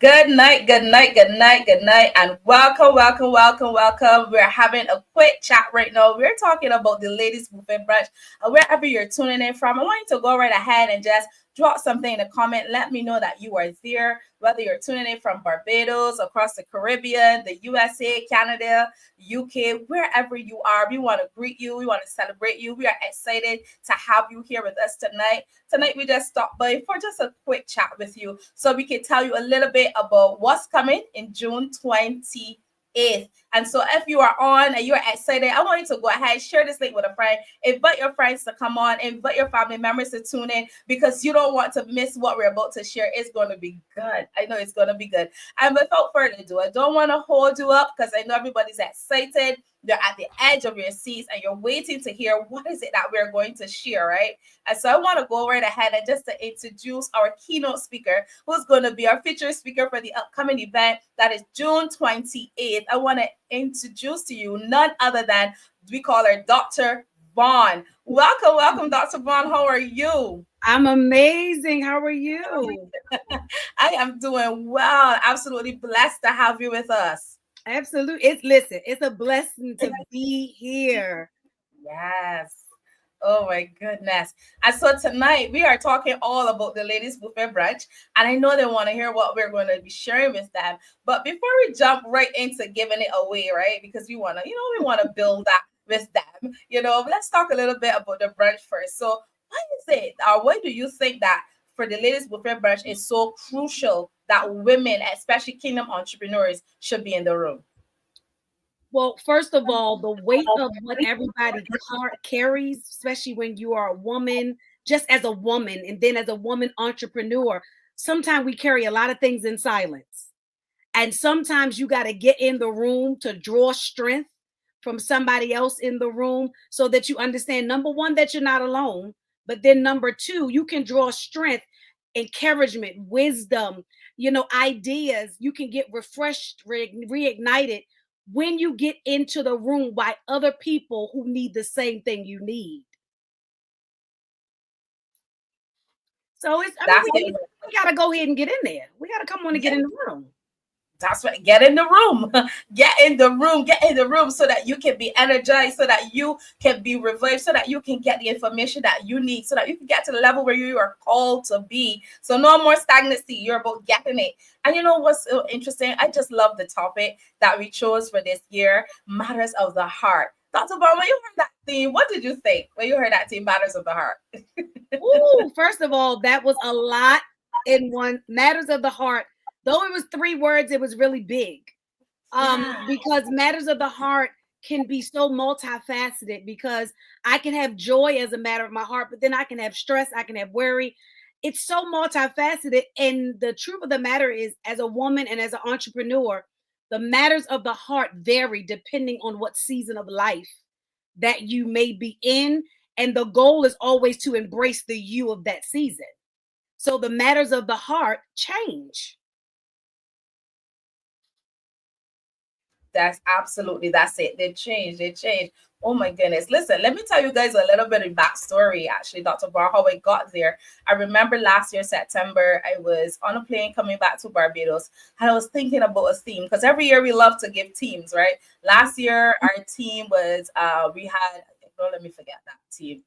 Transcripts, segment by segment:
Good night, good night, good night, good night, and welcome, welcome, welcome, welcome. We're having a quick chat right now. We're talking about the Ladies Buffet Brunch. Wherever you're tuning in from, I want you to go right ahead and just drop something in the comment. Let me know that you are there, whether you're tuning in from Barbados, across the Caribbean, the USA, Canada, UK, wherever you are. We want to greet you. We want to celebrate you. We are excited to have you here with us tonight. Tonight, we just stopped by for just a quick chat with you so we can tell you a little bit about what's coming in June 28th. And so if you are on and you're excited, I want you to go ahead, share this link with a friend, invite your friends to come on, invite your family members to tune in because you don't want to miss what we're about to share. It's going to be good. I know it's going to be good. And without further ado, I don't want to hold you up because I know everybody's excited. You're at the edge of your seats and you're waiting to hear what is it that we're going to share, right? And so I want to go right ahead and just to introduce our keynote speaker, who's going to be our featured speaker for the upcoming event that is June 28th. I want to introduce to you none other than, we call her Dr. Vaughn. Welcome, welcome, Dr. Vaughn. How are you? I'm amazing. How are you? I am doing well. Absolutely blessed to have you with us. Absolutely. It's a blessing to be here. Yes. Oh my goodness. And so tonight we are talking all about the Ladies Buffet Brunch. And I know they want to hear what we're going to be sharing with them. But before we jump right into giving it away, right? Because we want to, we want to build that with them. Let's talk a little bit about the brunch first. So why is it, or why do you think that for the Ladies Buffet Brunch is so crucial that women, especially kingdom entrepreneurs, should be in the room? Well, first of all, the weight of what everybody carries, especially when you are a woman, just as a woman, and then as a woman entrepreneur, sometimes we carry a lot of things in silence. And sometimes you got to get in the room to draw strength from somebody else in the room so that you understand, number one, that you're not alone. But then number two, you can draw strength, encouragement, wisdom, ideas. You can get refreshed, reignited when you get into the room by other people who need the same thing you need. So we got to go ahead and get in there. We got to come on and get in the room. That's right. Get in the room. Get in the room. Get in the room so that you can be energized, so that you can be revived, so that you can get the information that you need, so that you can get to the level where you are called to be. So no more stagnancy. You're about getting it. And you know what's so interesting? I just love the topic that we chose for this year, Matters of the Heart. Dr. Obama, when you heard that theme, what did you think when you heard that theme, Matters of the Heart? Ooh, first of all, that was a lot in one. Matters of the Heart. Though it was 3 words, it was really big. Because matters of the heart can be so multifaceted, because I can have joy as a matter of my heart, but then I can have stress, I can have worry. It's so multifaceted. And the truth of the matter is, as a woman and as an entrepreneur, the matters of the heart vary depending on what season of life that you may be in. And the goal is always to embrace the you of that season. So the matters of the heart change. That's it. They changed. Oh my goodness. Listen, let me tell you guys a little bit of backstory, actually, Dr. Bar, how I got there. I remember last year, September, I was on a plane coming back to Barbados, and I was thinking about a theme, because every year we love to give teams, right? Last year, our team was, don't let me forget that team.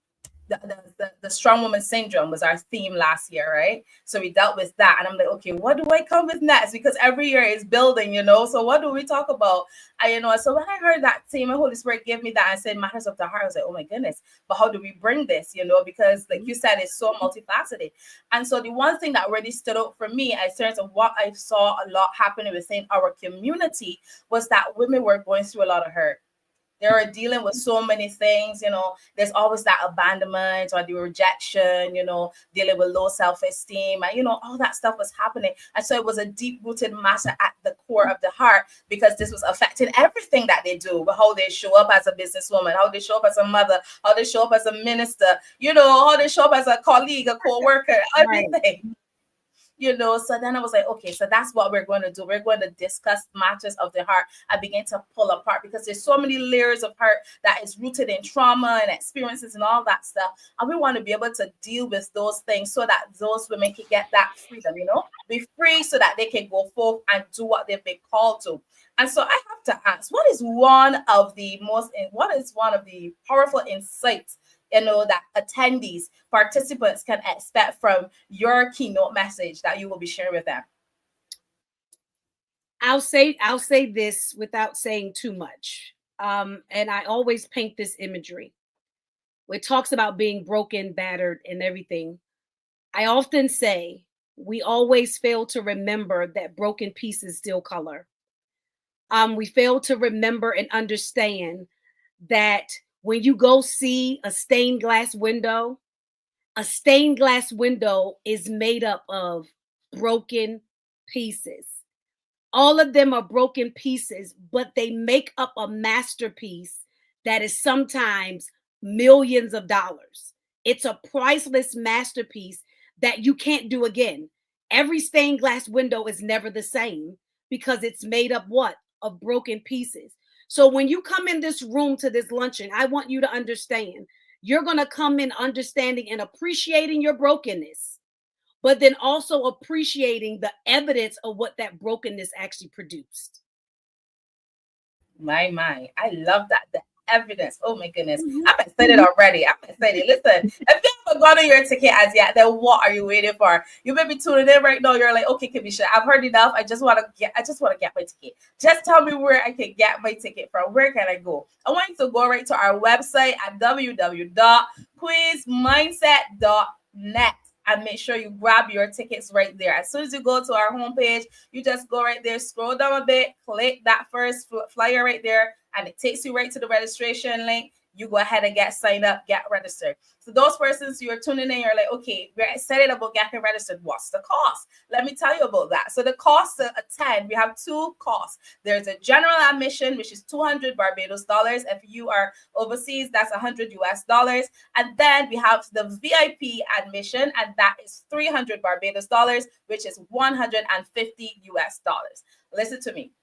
The strong woman syndrome was our theme last year, right? So we dealt with that, and I'm like, okay, what do I come with next? Because every year is building, so what do we talk about? So when I heard that theme, the Holy Spirit gave me that and said Matters of the Heart. I was like, oh my goodness, but how do we bring this? Because like you said, it's so multifaceted. And so the one thing that really stood out for me in terms of what I saw a lot happening within our community was that women were going through a lot of hurt. They are dealing with so many things, there's always that abandonment or the rejection, dealing with low self-esteem, and, all that stuff was happening. And so it was a deep-rooted matter at the core of the heart, because this was affecting everything that they do, how they show up as a businesswoman, how they show up as a mother, how they show up as a minister, how they show up as a colleague, a co-worker, everything. Right. So then I was like, okay, so that's what we're going to do. We're going to discuss matters of the heart. I began to pull apart because there's so many layers of hurt that is rooted in trauma and experiences and all that stuff. And we want to be able to deal with those things so that those women can get that freedom, be free so that they can go forth and do what they've been called to. And so I have to ask, what is one of the powerful insights that attendees, participants can expect from your keynote message that you will be sharing with them? I'll say this without saying too much. And I always paint this imagery. It talks about being broken, battered, and everything. I often say we always fail to remember that broken pieces still color. We fail to remember and understand that when you go see a stained glass window is made up of broken pieces. All of them are broken pieces, but they make up a masterpiece that is sometimes millions of dollars. It's a priceless masterpiece that you can't do again. Every stained glass window is never the same because it's made up what? Of broken pieces. So when you come in this room to this luncheon, I want you to understand, you're going to come in understanding and appreciating your brokenness, but then also appreciating the evidence of what that brokenness actually produced. My, I love that. The evidence. Oh my goodness. I'm excited already. I'm excited. Listen, if you haven't gotten your ticket as yet, then what are you waiting for? You may be tuning in right now. You're like, okay, Kamisha, I've heard enough. I just want to get my ticket. Just tell me where I can get my ticket from. Where can I go? I want you to go right to our website at www.quizmindset.net. And make sure you grab your tickets right there. As soon as you go to our homepage, you just go right there, scroll down a bit, click that first flyer right there, and it takes you right to the registration link. You go ahead and get signed up, get registered. So those persons you're tuning in, you're like, okay, we're excited about getting registered. What's the cost? Let me tell you about that. So the cost to attend, we have two costs. There's a general admission, which is 200 Barbados dollars. If you are overseas, that's 100 US dollars. And then we have the VIP admission, and that is 300 Barbados dollars, which is 150 US dollars. Listen to me.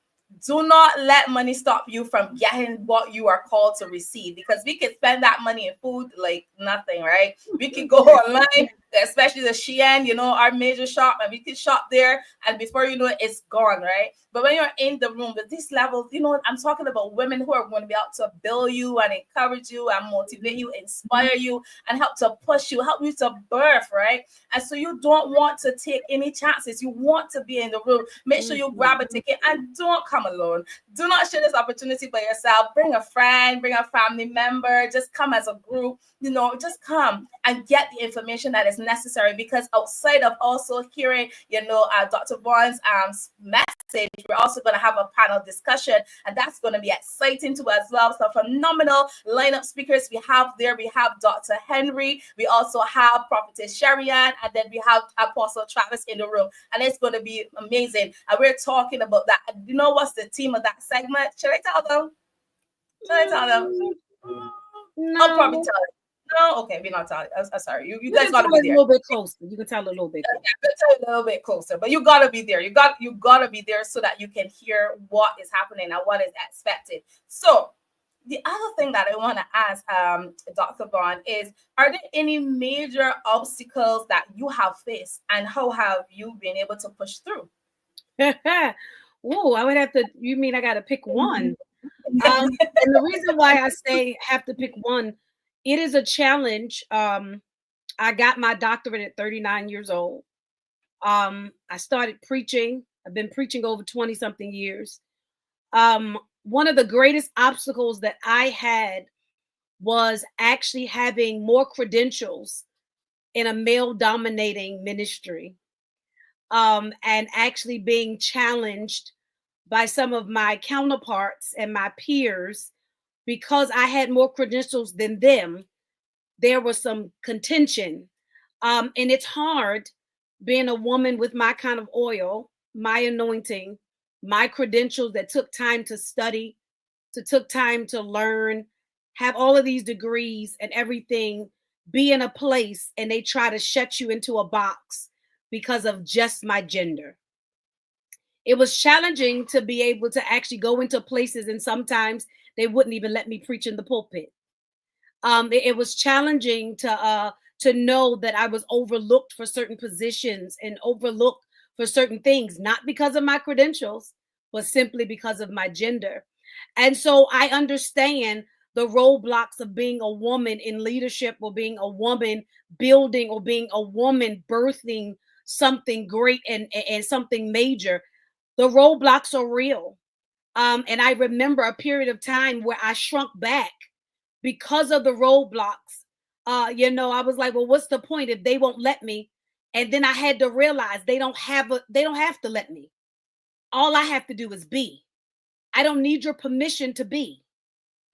Do not let money stop you from getting what you are called to receive, because we can spend that money in food like nothing, right? We can go online, especially the Shein, our major shop, and we can shop there, and before you know it, it's gone, right? But when you're in the room with these levels, I'm talking about women who are going to be able to build you and encourage you and motivate you, inspire you, and help to push you, help you to birth, right? And so you don't want to take any chances. You want to be in the room. Make sure you grab a ticket and don't come alone. Do not share this opportunity by yourself. Bring a friend, bring a family member, just come as a group, just come and get the information that is necessary, because outside of also hearing, Dr. Vaughn's message, we're also going to have a panel discussion, and that's going to be exciting too as well. So phenomenal lineup speakers we have there. We have Dr. Henry, we also have Prophetess Sharian, and then we have Apostle Travis in the room, and it's going to be amazing. And we're talking about that. You know what's the theme of that segment? Should I tell them? No. I'll probably tell them. No, okay, we're not telling. I'm sorry. You guys gotta be there a little bit closer. You can tell a little bit. A little bit closer, but you gotta be there. You gotta be there so that you can hear what is happening and what is expected. So the other thing that I want to ask Dr. Vaughn is, are there any major obstacles that you have faced, and how have you been able to push through? Oh, I would have to. You mean I got to pick one? And the reason why I say have to pick one, it is a challenge. I got my doctorate at 39 years old. I started preaching. I've been preaching over 20 something years. One of the greatest obstacles that I had was actually having more credentials in a male dominating ministry. And actually being challenged by some of my counterparts and my peers, because I had more credentials than them. There was some contention. And it's hard being a woman with my kind of oil, my anointing, my credentials that took time to study, took time to learn, have all of these degrees and everything, be in a place and they try to shut you into a box because of just my gender. It was challenging to be able to actually go into places, and sometimes they wouldn't even let me preach in the pulpit. It was challenging to know that I was overlooked for certain positions and overlooked for certain things, not because of my credentials, but simply because of my gender. And so I understand the roadblocks of being a woman in leadership, or being a woman building, or being a woman birthing something great and something major. The roadblocks are real. And I remember a period of time where I shrunk back because of the roadblocks. I was like, well, what's the point if they won't let me? And then I had to realize they don't have to let me. All I have to do is be. I don't need your permission to be.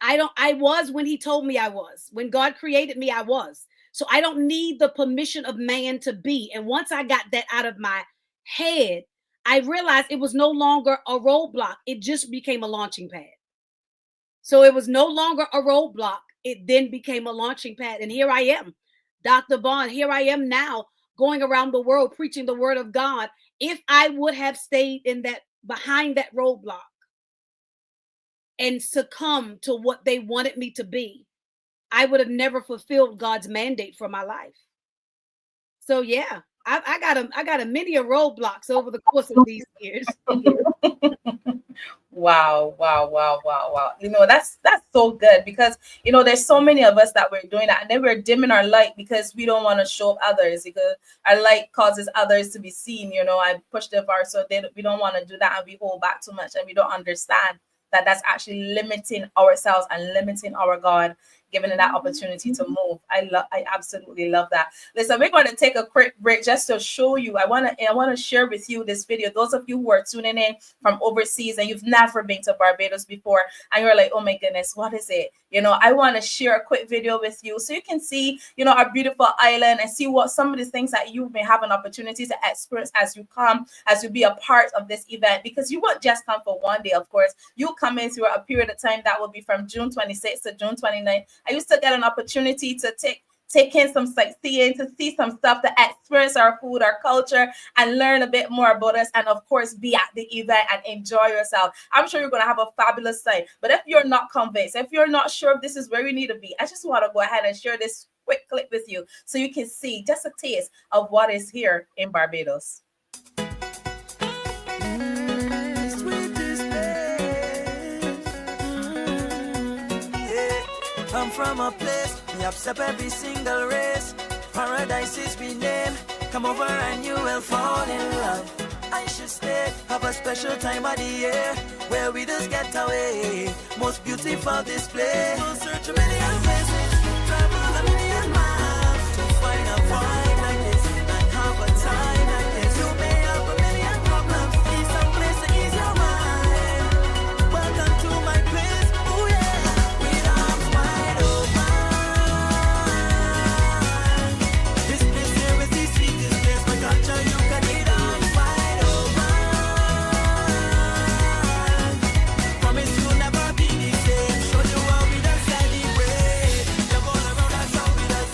I was when he told me I was. When God created me, I was. So I don't need the permission of man to be. And once I got that out of my head, I realized it was no longer a roadblock. It just became a launching pad. So it was no longer a roadblock. It then became a launching pad. And here I am, Dr. Bond. Here I am now, going around the world preaching the word of God. If I would have stayed behind that roadblock and succumbed to what they wanted me to be, I would have never fulfilled God's mandate for my life. So yeah, I got a many roadblocks over the course of these years. Wow, wow, wow, wow, wow. That's so good, because there's so many of us that we're doing that, and then we're dimming our light because we don't want to show others, because our light causes others to be seen. I push the bar, so we don't want to do that, and we hold back too much, and we don't understand that that's actually limiting ourselves and limiting our God, giving it that opportunity to move. I absolutely love that. Listen, we're going to take a quick break just to show you. I want to share with you this video. Those of you who are tuning in from overseas and you've never been to Barbados before, and you're like, oh my goodness, what is it? I want to share a quick video with you so you can see, our beautiful island, and see what some of the things that you may have an opportunity to experience as you be a part of this event, because you won't just come for one day. Of course, you come in through a period of time that will be from June 26th to June 29th. I used to get an opportunity to take in some sightseeing, to see some stuff, to experience our food, our culture, and learn a bit more about us, and of course be at the event and enjoy yourself. I'm sure you're going to have a fabulous time. But if you're not convinced, if you're not sure if this is where you need to be, I just want to go ahead and share this quick clip with you so you can see just a taste of what is here in Barbados. Come from a place, we accept every single race. Paradise is we name. Come over and you will fall in love. I should stay, have a special time of the year where we just get away. Most beautiful display. We'll search a million places, travel a million miles to find a vibe like this and have a time like this. You may have a million problems, need some place to ease your mind. Welcome to my place, oh yeah. With arms wide open. This place here is the sweetest place. My culture, you can get arms wide open. Promise you'll never be the same. Show you how we done celebrate. Jump all around and shout with us.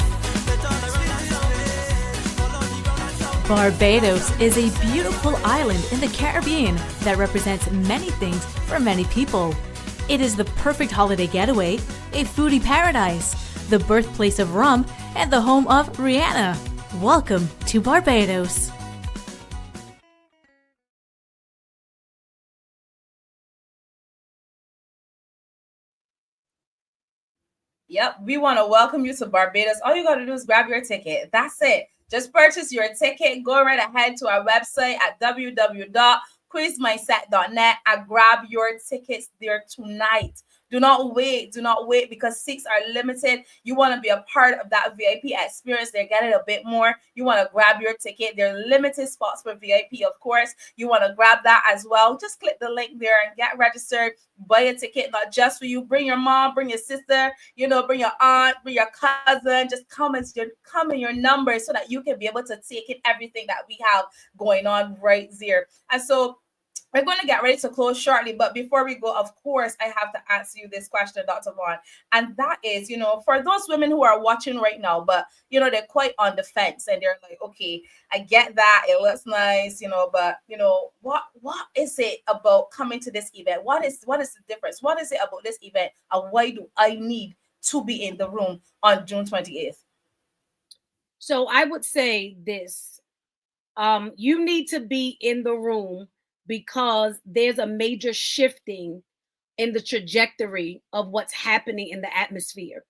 Let all around and shout with us. All on the ground and shout. Barbados is a beautiful island in the Caribbean that represents many things for many people. It is the perfect holiday getaway, a foodie paradise, the birthplace of rum, and the home of Rihanna. Welcome to Barbados. Yep, we want to welcome you to Barbados. All you got to do is grab your ticket. That's it. Just purchase your ticket. Go right ahead to our website at www.quizmindset.net and grab your tickets there tonight. Do not wait, because seats are limited. You want to be a part of that VIP experience. They're getting a bit more. You want to grab your ticket. There are limited spots for VIP, of course. You want to grab that as well. Just click the link there and get registered. Buy a ticket, not just for you. Bring your mom, bring your sister, bring your aunt, bring your cousin. Just come in your number so that you can be able to take in everything that we have going on right there. And so we're going to get ready to close shortly, but before we go, of course, I have to ask you this question, Dr. Vaughn. And that is, for those women who are watching right now, but, they're quite on the fence and they're like, okay, I get that. It looks nice, but, what is it about coming to this event? What is the difference? What is it about this event? And why do I need to be in the room on June 28th? So I would say this. You need to be in the room because there's a major shifting in the trajectory of what's happening in the atmosphere.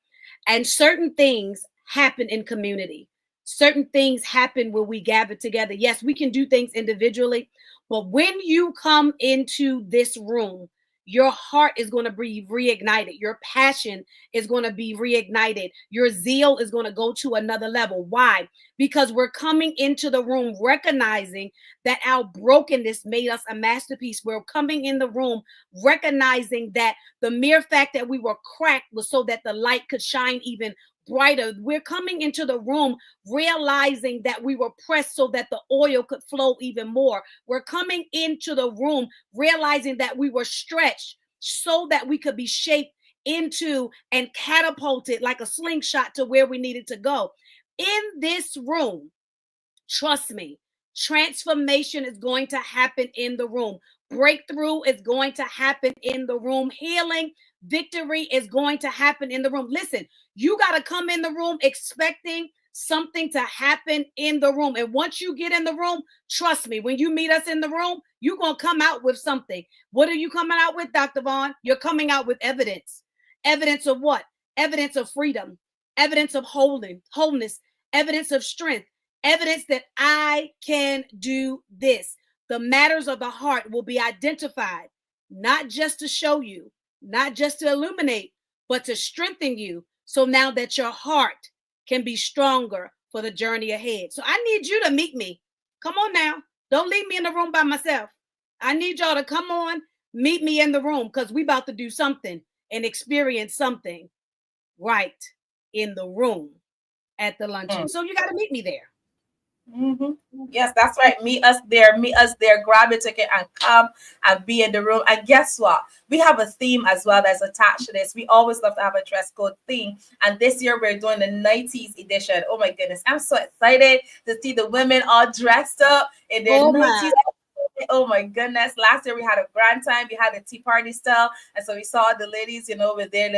And certain things happen in community. Certain things happen when we gather together. Yes, we can do things individually, but when you come into this room, your heart is going to be reignited. Your passion is going to be reignited. Your zeal is going to go to another level. Why? Because we're coming into the room recognizing that our brokenness made us a masterpiece. We're coming in the room recognizing that the mere fact that we were cracked was so that the light could shine even brighter. We're coming into the room realizing that we were pressed so that the oil could flow even more. We're coming into the room realizing that we were stretched so that we could be shaped into and catapulted like a slingshot to where we needed to go. In this room, trust me, transformation is going to happen in the room. Breakthrough is going to happen in the room. Healing, victory is going to happen in the room. Listen, you got to come in the room expecting something to happen in the room. And once you get in the room, trust me, when you meet us in the room, you're going to come out with something. What are you coming out with, Dr. Vaughn? You're coming out with evidence. Evidence of what? Evidence of freedom, evidence of wholeness, evidence of strength, evidence that I can do this. The matters of the heart will be identified, not just to show you, not just to illuminate, but to strengthen you. So now that your heart can be stronger for the journey ahead. So I need you to meet me. Come on now. Don't leave me in the room by myself. I need y'all to come on, meet me in the room because we about to do something and experience something right in the room at the luncheon. So you got to meet me there. Mm-hmm. Yes, that's right. Meet us there. Meet us there. Grab a ticket and come and be in the room. And guess what? We have a theme as well that's attached to this. We always love to have a dress code theme. And this year we're doing the 90s edition. Oh my goodness. I'm so excited to see the women all dressed up in their 90s. Oh my goodness. Last year we had a grand time. We had a tea party style. And so we saw the ladies, with their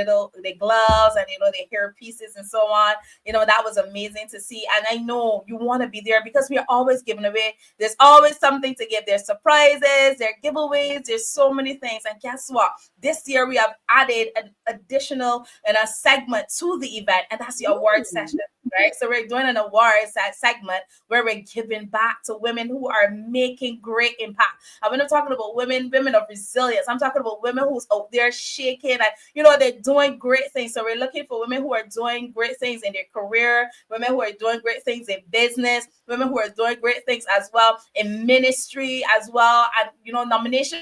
gloves and, their hair pieces and so on. That was amazing to see. And I know you want to be there because we are always giving away. There's always something to give. There's surprises, there are giveaways, there's so many things. And guess what? This year we have added an additional a segment to the event, and that's the award session. Right, so we're doing an awards segment where we're giving back to women who are making great impact. I'm not talking about women of resilience. I'm talking about women who's out there shaking and they're doing great things. So we're looking for women who are doing great things in their career, women who are doing great things in business, women who are doing great things as well in ministry as well, and nomination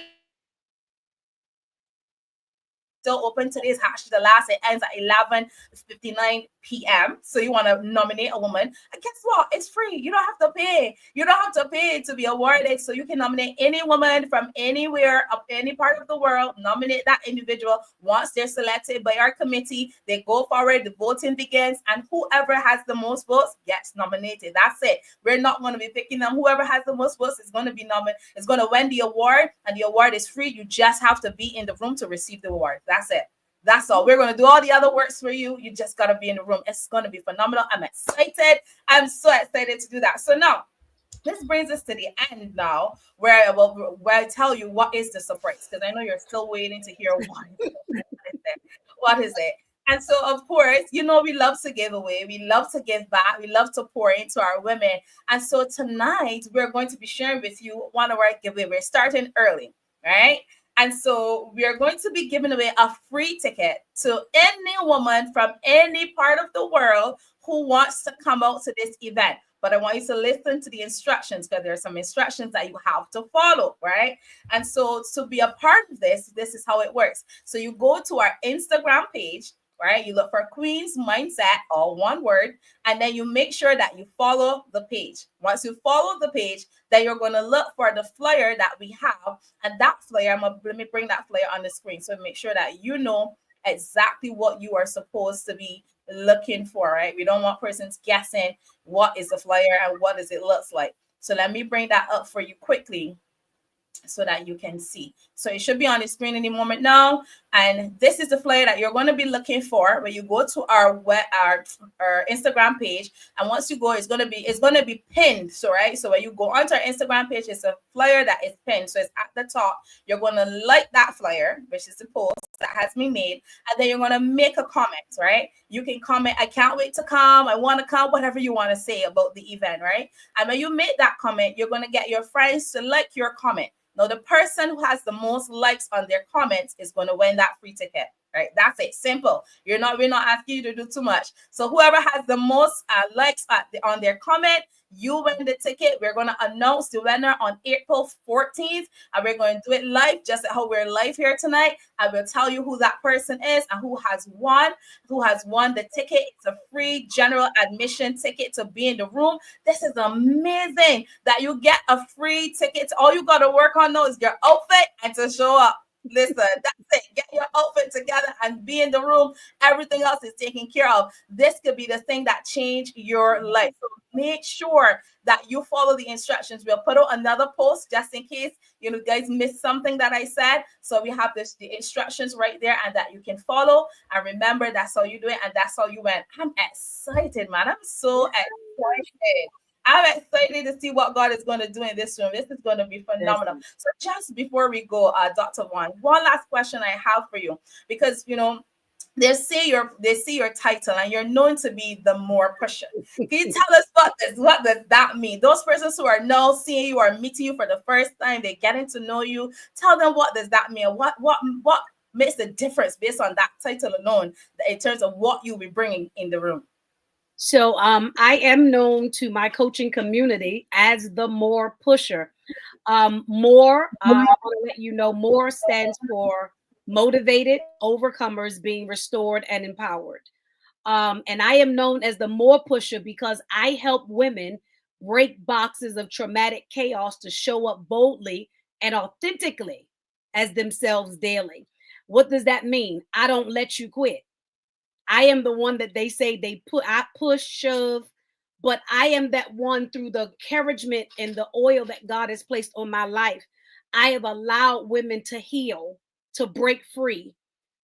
still open. Today's actually the last. It ends at 11:59 p.m. So you want to nominate a woman. And guess what? It's free. You don't have to pay. You don't have to pay to be awarded. So you can nominate any woman from anywhere, of any part of the world. Nominate that individual. Once they're selected by our committee, they go forward. The voting begins. And whoever has the most votes gets nominated. That's it. We're not going to be picking them. Whoever has the most votes is going to be nominated. Is going to win the award. And the award is free. You just have to be in the room to receive the award. That's it. That's all. We're going to do all the other works for you. You just got to be in the room. It's going to be phenomenal. I'm excited. I'm so excited to do that. So now, this brings us to the end now, where I tell you what is the surprise, because I know you're still waiting to hear what is it. And so, of course, we love to give away. We love to give back. We love to pour into our women. And so tonight, we're going to be sharing with you one of our giveaways. We're starting early, right? And so we are going to be giving away a free ticket to any woman from any part of the world who wants to come out to this event. But I want you to listen to the instructions, because there are some instructions that you have to follow, right? And so to be a part of this is how it works. So you go to our Instagram page, right? You look for Queen's Mindset, all one word, and then you make sure that you follow the page. Once you follow the page, then you're going to look for the flyer that we have, and that flyer, let me bring that flyer on the screen so make sure that you know exactly what you are supposed to be looking for, right? We don't want persons guessing what is the flyer and what does it looks like. So let me bring that up for you quickly so that you can see. So it should be on the screen any moment now. And this is the flyer that you're going to be looking for when you go to our our Instagram page. And once you go, it's going to be pinned. So right. So when you go onto our Instagram page, it's a flyer that is pinned. So it's at the top. You're going to like that flyer, which is the post that has been made, and then you're going to make a comment, right? You can comment, I can't wait to come, I want to come, whatever you want to say about the event, right? And when you make that comment, you're going to get your friends to like your comment. Now, the person who has the most likes on their comments is going to win that free ticket, right? That's it. Simple. We're not asking you to do too much. So whoever has the most likes on their comment, you win the ticket. We're going to announce the winner on April 14th, and we're going to do it live, just how we're live here tonight. I will tell you who that person is and who has won the ticket. It's a free general admission ticket to be in the room. This is amazing that you get a free ticket. All you got to work on now is your outfit and to show up. Listen, that's it. Get your outfit together and be in the room. Everything else is taken care of. This could be the thing that changed your life. So make sure that you follow the instructions. We'll put out another post just in case you guys missed something that I said. So we have the instructions right there and that you can follow. And remember, that's how you do it and that's how you went. I'm excited, man. I'm so excited. I'm excited to see what God is going to do in this room. This is going to be phenomenal. So just before we go, Dr. Vaughn, one last question I have for you, because they see your title and you're known to be the more pusher. Can you tell us what does that mean? Those persons who are now seeing you or meeting you for the first time, they're getting to know you. Tell them, what does that mean? What makes the difference based on that title alone in terms of what you'll be bringing in the room? So I am known to my coaching community as the more pusher. I want to let you know, more stands for motivated overcomers being restored and empowered. And I am known as the more pusher because I help women break boxes of traumatic chaos to show up boldly and authentically as themselves daily. What does that mean? I don't let you quit. I am the one that they say I push, shove, but I am that one through the encouragement and the oil that God has placed on my life. I have allowed women to heal, to break free,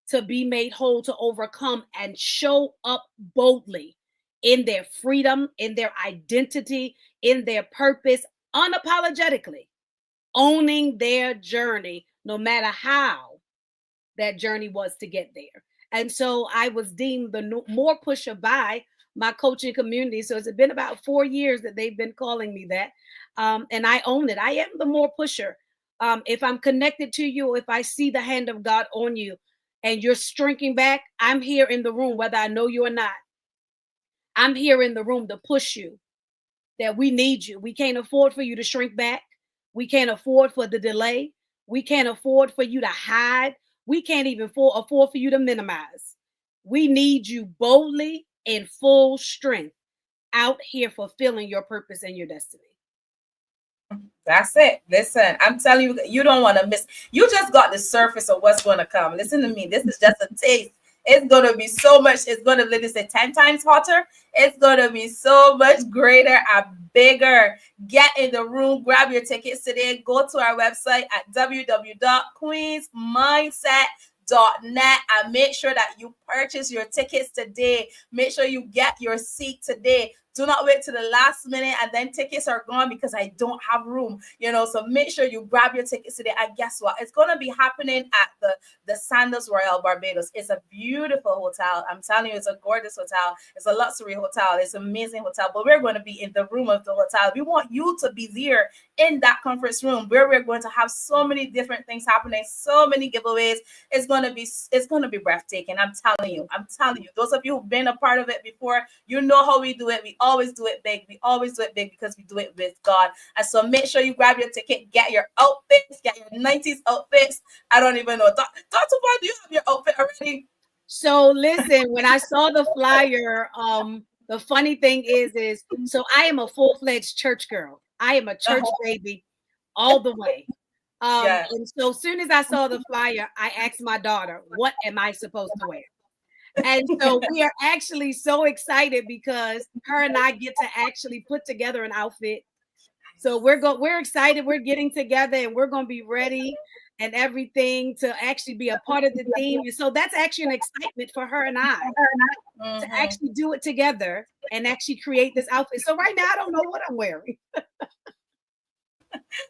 to be made whole, to overcome and show up boldly in their freedom, in their identity, in their purpose, unapologetically, owning their journey, no matter how that journey was to get there. And so I was deemed the more pusher by my coaching community. So it's been about 4 years that they've been calling me that. And I own it. I am the more pusher. If I'm connected to you, if I see the hand of God on you and you're shrinking back, I'm here in the room, whether I know you or not. I'm here in the room to push you, that we need you. We can't afford for you to shrink back. We can't afford for the delay. We can't afford for you to hide. We can't even afford for you to minimize. We need you boldly in full strength out here fulfilling your purpose and your destiny. That's it. Listen, I'm telling you, you don't want to miss. You just got the surface of what's going to come. Listen to me. This is just a taste. It's going to be so much. It's going to, let me say, 10 times hotter. It's going to be so much greater and bigger. Get in the room. Grab your tickets today. Go to our website at www.queensmindset.net and make sure that you purchase your tickets today. Make sure you get your seat today. Do not wait to the last minute and then tickets are gone because I don't have room. So make sure you grab your tickets today. And guess what? It's going to be happening at the Sandals Royal Barbados. It's a beautiful hotel. I'm telling you, it's a gorgeous hotel. It's a luxury hotel. It's an amazing hotel. But we're going to be in the room of the hotel. We want you to be there in that conference room where we're going to have so many different things happening, so many giveaways. It's going to be breathtaking. I'm telling you. Those of you who've been a part of it before, you know how we do it. We always do it big. We always do it big because we do it with God. And so make sure you grab your ticket, get your outfits, get your 90s outfits. I don't even know. Dr. Vaughn, do you have your outfit already? So listen, when I saw the flyer, the funny thing is so I am a full-fledged church girl. I am a church Uh-huh. baby all the way. Yeah. And so as soon as I saw the flyer, I asked my daughter, what am I supposed to wear? And so we are actually so excited because her and I get to actually put together an outfit. So we're excited. We're getting together and we're going to be ready and everything to actually be a part of the theme. And so that's actually an excitement for her and I to Mhm. actually do it together and actually create this outfit. So right now I don't know what I'm wearing.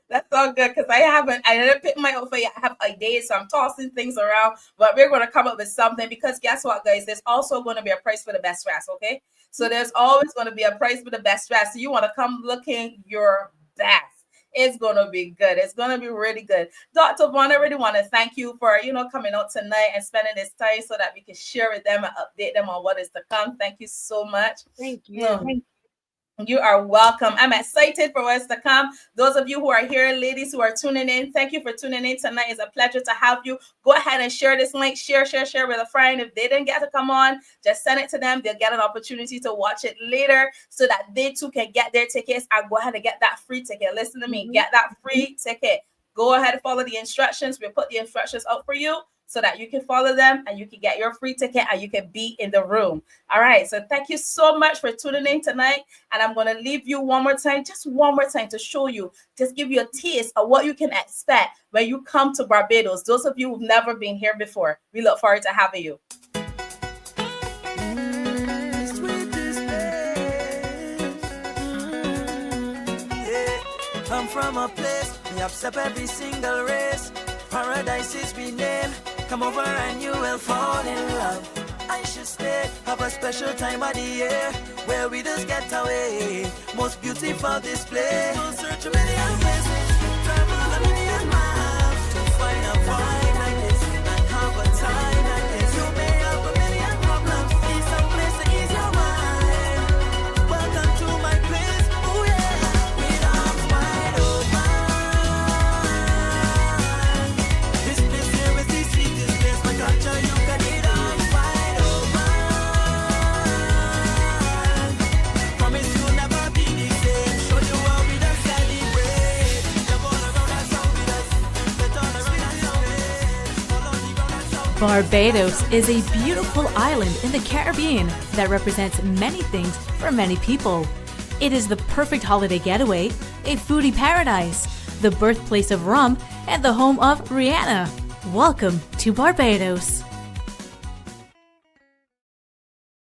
That's all good because I didn't pick my outfit yet. I have ideas, so I'm tossing things around, but we're going to come up with something because guess what, guys? There's also going to be a price for the best dress, okay? So there's always going to be a price for the best dress. So you want to come looking your best. It's going to be good. It's going to be really good. Dr. Vaughn, I really want to thank you for, coming out tonight and spending this time so that we can share with them and update them on what is to come. Thank you so much. Thank you. You are welcome. I'm excited for what's to come. Those of you who are here, ladies who are tuning in, thank you for tuning in tonight. It's a pleasure to have you. Go ahead and share this link. Share with a friend. If they didn't get to come on, just send it to them. They'll get an opportunity to watch it later so that they too can get their tickets and go ahead and get that free ticket. Listen to me. Get that free ticket. Go ahead and follow the instructions. We'll put the instructions out for you so that you can follow them and you can get your free ticket and you can be in the room. All right. So thank you so much for tuning in tonight. And I'm going to leave you one more time to show you, just give you a taste of what you can expect when you come to Barbados. Those of you who've never been here before, we look forward to having you. Come from a place, we accept every single race. Paradise is we name. Come over and you will fall in love. I should stay, have a special time of the year where we just get away. Most beautiful display. We'll search a million places, travel a million miles to find a vibe like this and have a time like this. You may have a million problems, need some place to ease your mind. Welcome to my place, oh yeah, with arms wide open. This place here is the sweetest place, my culture you can eat arms wide open. Promise you'll never be the same, show you how we done celebrate. Jump all around us, how we done, get all around us, how we follow the ground, that's how we Barbados is a beautiful island in the Caribbean that represents many things for many people. It is the perfect holiday getaway, a foodie paradise, the birthplace of rum, and the home of Rihanna. Welcome to Barbados.